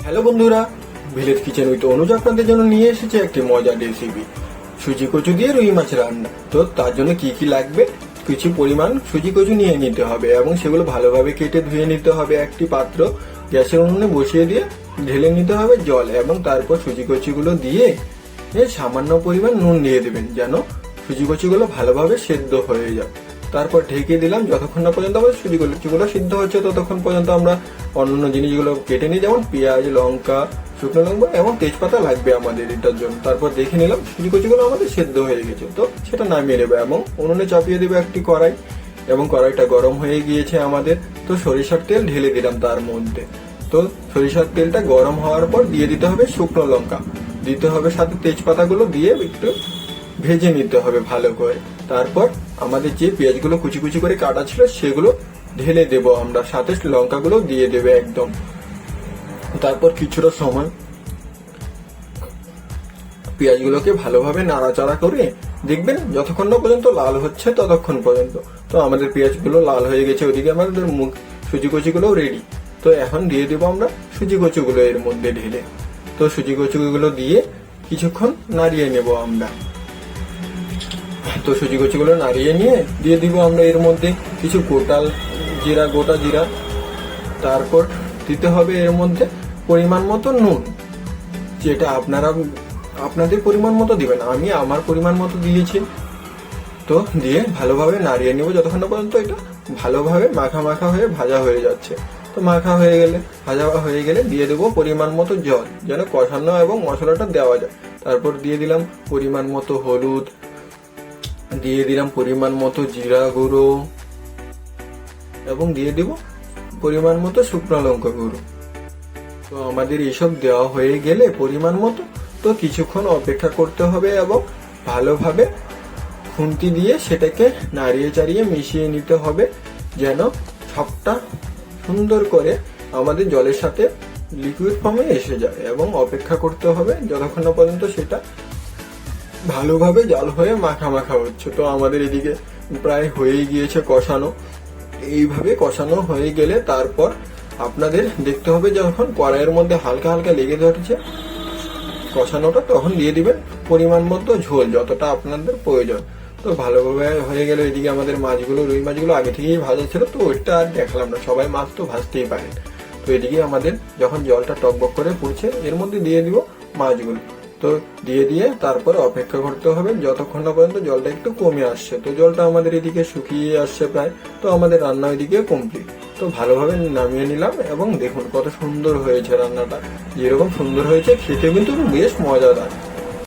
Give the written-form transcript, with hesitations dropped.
Hello বন্ধুরা, village kitchen with অনুজ আপনাদের জন্য নিয়ে এসেছে একটি মজার রেসিপি, সুজি কচু দিয়ে রুই মাছ রান্না। তো তার জন্য কি কি লাগবে, কিছু পরিমাণ সুজি কচু নিয়ে নিতে হবে এবং সেগুলো ভালোভাবে কেটে ধুয়ে নিতে হবে। একটি পাত্র গ্যাসের উনুনে বসিয়ে দিয়ে ঢেলে নিতে হবে জল এবং তারপর সুজি কচুগুলো দিয়ে সামান্য পরিমাণ নুন দিয়ে দেবেন যেন সুজি কচুগুলো ভালোভাবে সেদ্ধ হয়ে যায়। তারপর ঢেকে দিলাম যতক্ষণ না পর্যন্ত আমাদের সুজি কচুগুলো সিদ্ধ হচ্ছে, ততক্ষণ পর্যন্ত আমরা অন্যান্য জিনিসগুলো কেটে নিই, যেমন পেঁয়াজ, লঙ্কা, শুকনো লঙ্কা এবং তেজপাতা লাগবে আমাদের এটার জন্য। তারপর দেখে নিলাম সুজি কচুগুলো আমাদের সেদ্ধ হয়ে গেছে, তো সেটা নামিয়ে নেবে এবং উনুনে চাপিয়ে দেবে একটি কড়াই এবং কড়াইটা গরম হয়ে গিয়েছে আমাদের। তো সরিষার তেল ঢেলে দিলাম তার মধ্যে। তো সরিষার তেলটা গরম হওয়ার পর দিয়ে দিতে হবে শুকনো লঙ্কা, দিতে হবে সাথে তেজপাতাগুলো দিয়ে একটু ভেজে নিতে হবে ভালো করে। তারপর আমাদের যে পেঁয়াজগুলো কুচি কুচি করে কাটা ছিল সেগুলো ঢেলে দেব আমরা, সাথে লঙ্কাগুলো দিয়ে দেবে একদম। তারপর কিছুটা সময় পেঁয়াজগুলোকে ভালোভাবে নাড়াচাড়া করে দেখবেন যতক্ষণ না পর্যন্ত লাল হচ্ছে ততক্ষণ পর্যন্ত। তো আমাদের পেঁয়াজগুলো লাল হয়ে গেছে, ওইদিকে আমাদের সুজি কচুগুলো রেডি। তো এখন দিয়ে দেবো আমরা সুজি কচুগুলো এর মধ্যে ঢেলে। তো সুজি কচুগুলো দিয়ে কিছুক্ষণ নাড়িয়ে নেব আমরা। তো সুজি কচুগুলো নাড়িয়ে নিয়ে দিয়ে দিব আমরা এর মধ্যে কিছু গোটা জিরা। তারপর দিতে হবে এর মধ্যে পরিমাণ মতো নুন, যেটা আপনারা আপনাদের পরিমাণ মতো দিবেন, আমি আমার পরিমাণ মতো দিয়েছি। তো দিয়ে ভালোভাবে নাড়িয়ে নেব যতক্ষণ না পর্যন্ত এটা ভালোভাবে মাখা মাখা হয়ে ভাজা হয়ে যাচ্ছে। তো মাখা হয়ে গেলে, ভাজা হয়ে গেলে দিয়ে দেবো পরিমাণ মতো জল যেন কষানো এবং মশলাটা দেওয়া যায়। তারপর দিয়ে দিলাম পরিমাণ মতো হলুদ, দিয়ে দিলাম পরিমাণ মতো জিরা গুঁড়ো এবং দিয়ে দিব পরিমাণ মতো শুকনো লঙ্কা গুঁড়ো। তো আমাদের এসব দেওয়া হয়ে গেলে পরিমাণ মতো, তো কিছুক্ষণ অপেক্ষা করতে হবে এবং ভালোভাবে খুন্তি দিয়ে সেটাকে নাড়িয়ে চাড়িয়ে মিশিয়ে নিতে হবে যেন সবটা সুন্দর করে আমাদের জলের সাথে লিকুইড ফর্মে এসে যায় এবং অপেক্ষা করতে হবে যতক্ষণ না পর্যন্ত সেটা ভালোভাবে জাল হয়ে মাখা মাখা হচ্ছে। তো আমাদের এদিকে প্রায় হয়ে গিয়েছে কষানো। এইভাবে কষানো হয়ে গেলে তারপর আপনাদের দেখতে হবে যখন কড়াইয়ের মধ্যে হালকা হালকা লেগে ধরছে কষানোটা, তখন দিয়ে দিবেন পরিমাণ মতো ঝোল যতটা আপনাদের প্রয়োজন। তো ভালোভাবে হয়ে গেলে এদিকে আমাদের মাছগুলো, রুই মাছগুলো আগে থেকেই ভাজা ছিল, তো ওইটা আর দেখালাম না, সবাই মাছ তো ভাজতেই পারেন। তো এদিকে আমাদের যখন জলটা টকবক করে পড়ছে এর মধ্যে দিয়ে দিব মাছগুলো। তো দিয়ে তারপর অপেক্ষা করতে হবে যতক্ষণ না পর্যন্ত জলটা একটু কমে আসছে। তো জলটা আমাদের এদিকে শুকিয়ে আসছে প্রায়, তো আমাদের রান্না ওইদিকে কমপ্লিট। তো ভালোভাবে নামিয়ে নিলাম এবং দেখুন কত সুন্দর হয়েছে রান্নাটা, যেরকম সুন্দর হয়েছে খেতে কিন্তু বেশ মজাদার।